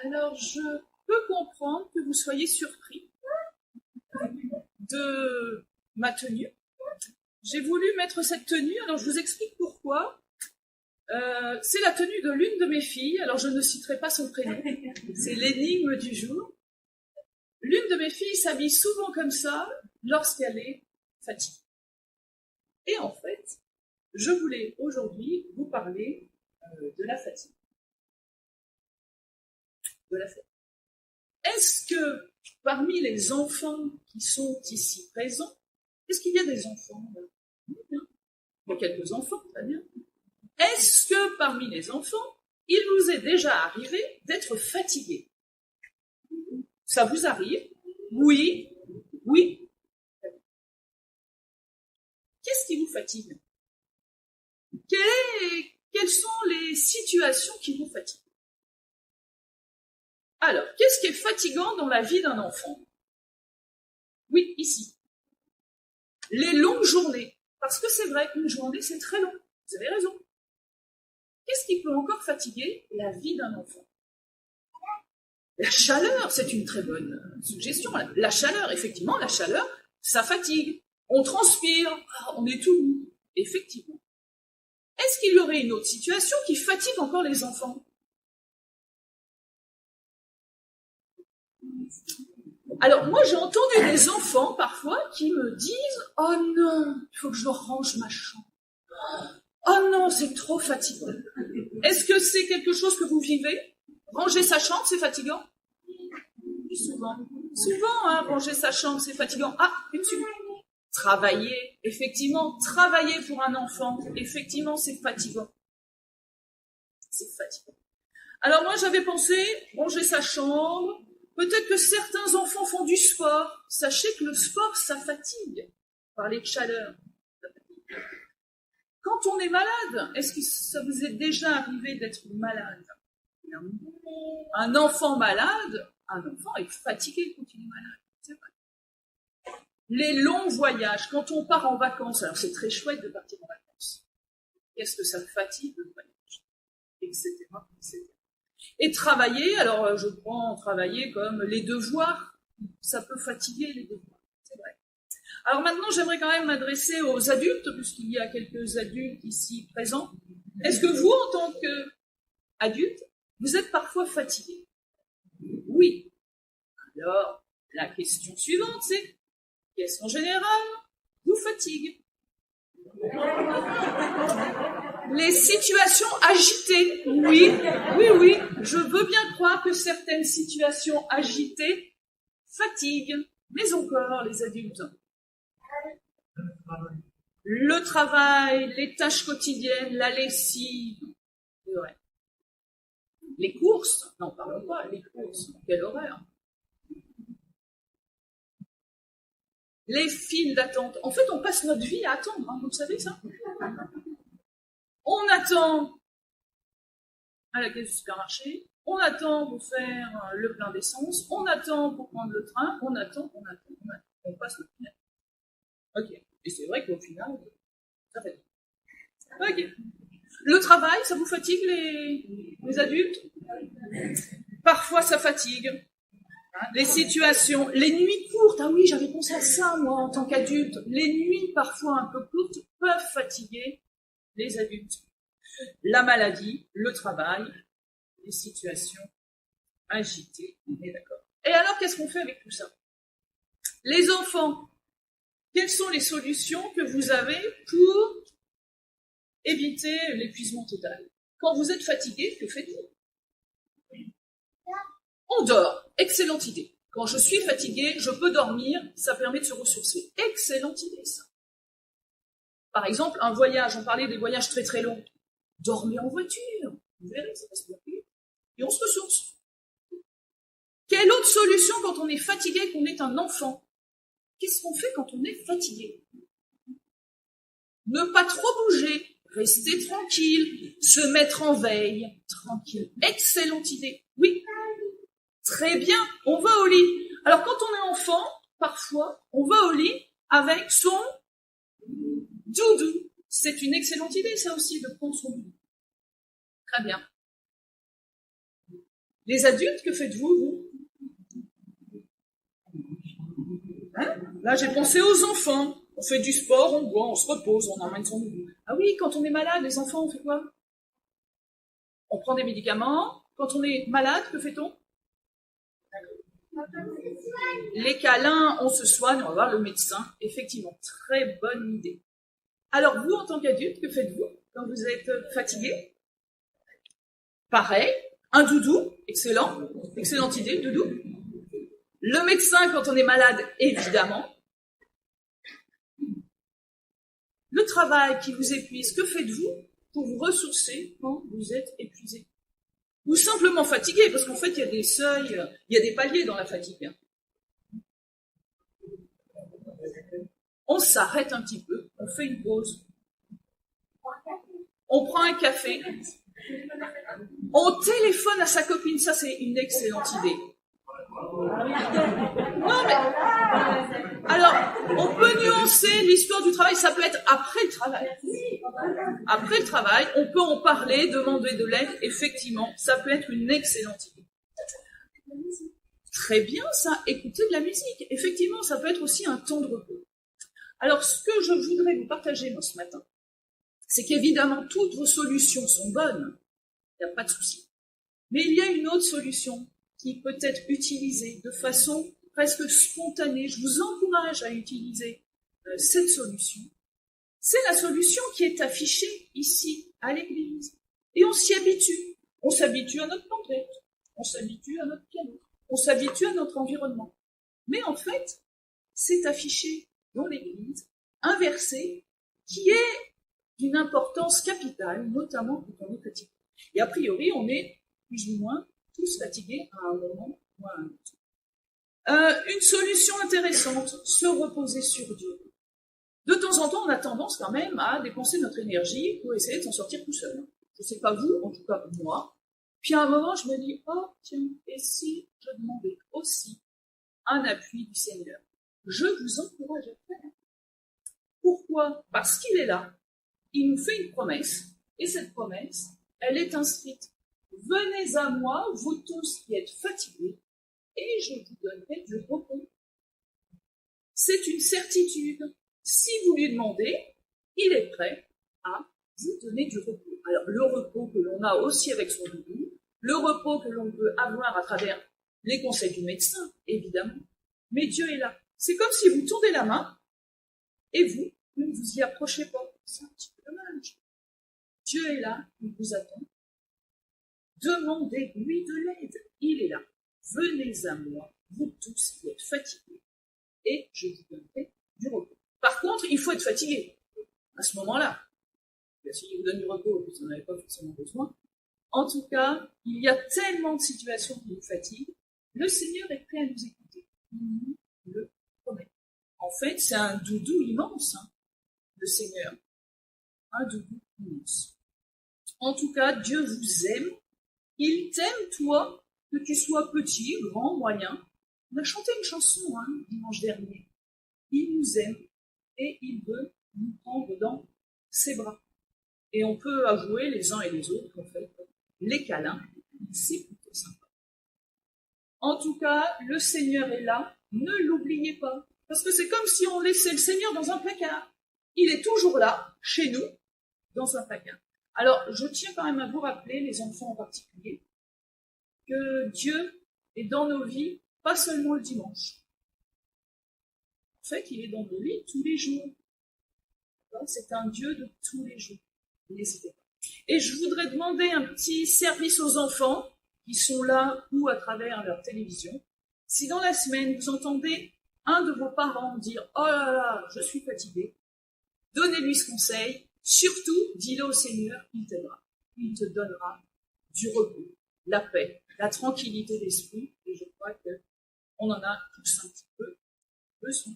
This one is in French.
Alors, je peux comprendre que vous soyez surpris de ma tenue. J'ai voulu mettre cette tenue, alors je vous explique pourquoi. C'est la tenue de l'une de mes filles, alors je ne citerai pas son prénom, c'est l'énigme du jour. L'une de mes filles s'habille souvent comme ça lorsqu'elle est fatiguée. Et en fait, je voulais aujourd'hui vous parler de la fatigue. Est-ce que parmi les enfants qui sont ici présents, est-ce qu'il y a des enfants là? Il y a quelques enfants, très bien. Est-ce que parmi les enfants, il vous est déjà arrivé d'être fatigué? Ça vous arrive? Oui. Oui. Qu'est-ce qui vous fatigue? Quelles sont les situations qui vous fatiguent? Alors, qu'est-ce qui est fatigant dans la vie d'un enfant? Oui, ici. Les longues journées. Parce que c'est vrai, une journée, c'est très long. Vous avez raison. Qu'est-ce qui peut encore fatiguer la vie d'un enfant? La chaleur, c'est une très bonne suggestion. La chaleur, effectivement, la chaleur, ça fatigue. On transpire, on est tout mou. Effectivement. Est-ce qu'il y aurait une autre situation qui fatigue encore les enfants? Alors, moi, j'ai entendu des enfants, parfois, qui me disent « Oh non, il faut que je range ma chambre. Oh non, c'est trop fatigant. » Est-ce que c'est quelque chose que vous vivez? Ranger sa chambre, c'est fatigant? Souvent. Souvent, hein, ranger sa chambre, c'est fatigant. Ah, une seconde. Travailler, effectivement, travailler pour un enfant, effectivement, c'est fatigant. C'est fatigant. Alors moi, j'avais pensé ranger sa chambre. Peut-être que certains enfants font du sport. Sachez que le sport, ça fatigue. Parler de chaleur. Quand on est malade, est-ce que ça vous est déjà arrivé d'être malade? Un enfant malade, un enfant est fatigué quand il est malade. C'est vrai. Les longs voyages, quand on part en vacances, alors c'est très chouette de partir en vacances. Qu'est-ce que ça fatigue le voyage? Etc. etc. Et travailler, alors je prends travailler comme les devoirs, ça peut fatiguer les devoirs, c'est vrai. Alors maintenant, j'aimerais quand même m'adresser aux adultes, puisqu'il y a quelques adultes ici présents. Est-ce que vous, en tant qu'adulte, vous êtes parfois fatigué? Oui. Alors, la question suivante, c'est qu'est-ce qu'en général vous fatigue? Les situations agitées, oui, je veux bien croire que certaines situations agitées fatiguent, mais encore les adultes. Le travail, les tâches quotidiennes, la lessive, c'est vrai. Les courses, n'en parlons pas, les courses, quelle horreur. Les files d'attente, en fait on passe notre vie à attendre, hein, vous le savez ça? On attend à la caisse du supermarché, on attend pour faire le plein d'essence, on attend pour prendre le train, on attend, on passe le temps. Ok, et c'est vrai qu'au final, ça fatigue. Ok. Le travail, ça vous fatigue les adultes? Parfois ça fatigue. Les situations, les nuits courtes, ah oui, j'avais pensé à ça moi en tant qu'adulte, les nuits parfois un peu courtes peuvent fatiguer les adultes. La maladie, le travail, les situations agitées, on est d'accord. Et alors, qu'est-ce qu'on fait avec tout ça? Les enfants, quelles sont les solutions que vous avez pour éviter l'épuisement total? Quand vous êtes fatigué, que faites-vous? On dort. Excellente idée. Quand je suis fatigué, je peux dormir, ça permet de se ressourcer. Excellente idée, ça. Par exemple, un voyage, on parlait des voyages très très longs. Dormez en voiture. Vous verrez, ça passe bien plus vite. Et on se ressource. Quelle autre solution quand on est fatigué, qu'on est un enfant? Qu'est-ce qu'on fait quand on est fatigué? Ne pas trop bouger, rester tranquille, se mettre en veille, tranquille. Excellente idée. Oui. Très bien, on va au lit. Alors quand on est enfant, parfois, on va au lit avec son doudou. C'est une excellente idée, ça aussi, de prendre son doudou. Très bien. Les adultes, que faites-vous, vous? Hein? Là, j'ai pensé aux enfants. On fait du sport, on boit, on se repose, on emmène son nouveau. Ah oui, quand on est malade, les enfants, on fait quoi? On prend des médicaments. Quand on est malade, que fait-on? Les câlins, on se soigne, on va voir le médecin. Effectivement, très bonne idée. Alors, vous, en tant qu'adulte, que faites-vous quand vous êtes fatigué? Pareil, un doudou, excellent, excellente idée, doudou. Le médecin, quand on est malade, évidemment. Le travail qui vous épuise, que faites-vous pour vous ressourcer quand vous êtes épuisé? Ou simplement fatigué, parce qu'en fait, il y a des seuils, il y a des paliers dans la fatigue. On s'arrête un petit peu, on fait une pause. On prend un café. On téléphone à sa copine, ça c'est une excellente idée. Non mais, alors, on peut nuancer l'histoire du travail, ça peut être après le travail. Après le travail, on peut en parler, demander de l'aide, effectivement, ça peut être une excellente idée. Très bien ça, écouter de la musique, effectivement, ça peut être aussi un temps de repos. Alors, ce que je voudrais vous partager moi ce matin, c'est qu'évidemment, toutes vos solutions sont bonnes, il n'y a pas de souci. Mais il y a une autre solution qui peut être utilisée de façon presque spontanée. Je vous encourage à utiliser cette solution. C'est la solution qui est affichée ici, à l'église. Et on s'y habitue. On s'habitue à notre planquette, on s'habitue à notre piano, on s'habitue à notre environnement. Mais en fait, c'est affiché dans l'église un verset qui est d'une importance capitale, notamment quand on est fatigué. Et a priori, on est plus ou moins tous fatigués à un moment ou à un autre. Une solution intéressante, se reposer sur Dieu. De temps en temps, on a tendance quand même à dépenser notre énergie pour essayer de s'en sortir tout seul. Je ne sais pas vous, en tout cas moi. Puis à un moment, je me dis, oh tiens, et si je demandais aussi un appui du Seigneur? Je vous encourage à le faire. Pourquoi? Parce qu'il est là. Il nous fait une promesse, et cette promesse, elle est inscrite. Venez à moi, vous tous qui êtes fatigués, et je vous donnerai du repos. C'est une certitude. Si vous lui demandez, il est prêt à vous donner du repos. Alors, le repos que l'on a aussi avec son doudou, le repos que l'on peut avoir à travers les conseils du médecin, évidemment. Mais Dieu est là. C'est comme si vous tendez la main, et vous ne vous y approchez pas. C'est un petit peu dommage. Dieu est là, il vous attend. Demandez-lui de l'aide. Il est là. Venez à moi, vous tous qui êtes fatigués, et je vous donnerai du repos. Par contre, il faut être fatigué à ce moment-là. S'il vous donne du repos, vous n'en avez pas forcément besoin. En tout cas, il y a tellement de situations qui nous fatiguent. Le Seigneur est prêt à nous écouter. Il nous le promet. En fait, c'est un doudou immense, hein, le Seigneur. Un doudou immense. En tout cas, Dieu vous aime. Il t'aime, toi, que tu sois petit, grand, moyen. On a chanté une chanson, dimanche dernier. Il nous aime et il veut nous prendre dans ses bras. Et on peut avouer les uns et les autres, en fait, les câlins, c'est plutôt sympa. En tout cas, le Seigneur est là, ne l'oubliez pas. Parce que c'est comme si on laissait le Seigneur dans un placard. Il est toujours là, chez nous, dans un placard. Alors, je tiens quand même à vous rappeler, les enfants en particulier, que Dieu est dans nos vies, pas seulement le dimanche. En fait, il est dans nos vies tous les jours. C'est un Dieu de tous les jours. N'hésitez pas. Et je voudrais demander un petit service aux enfants qui sont là ou à travers leur télévision. Si dans la semaine, vous entendez un de vos parents dire « Oh là là, je suis fatigué », donnez-lui ce conseil. Surtout, dis-le au Seigneur, il t'aidera. Il te donnera du repos, la paix, la tranquillité d'esprit. Et je crois qu'on en a tous un petit peu besoin.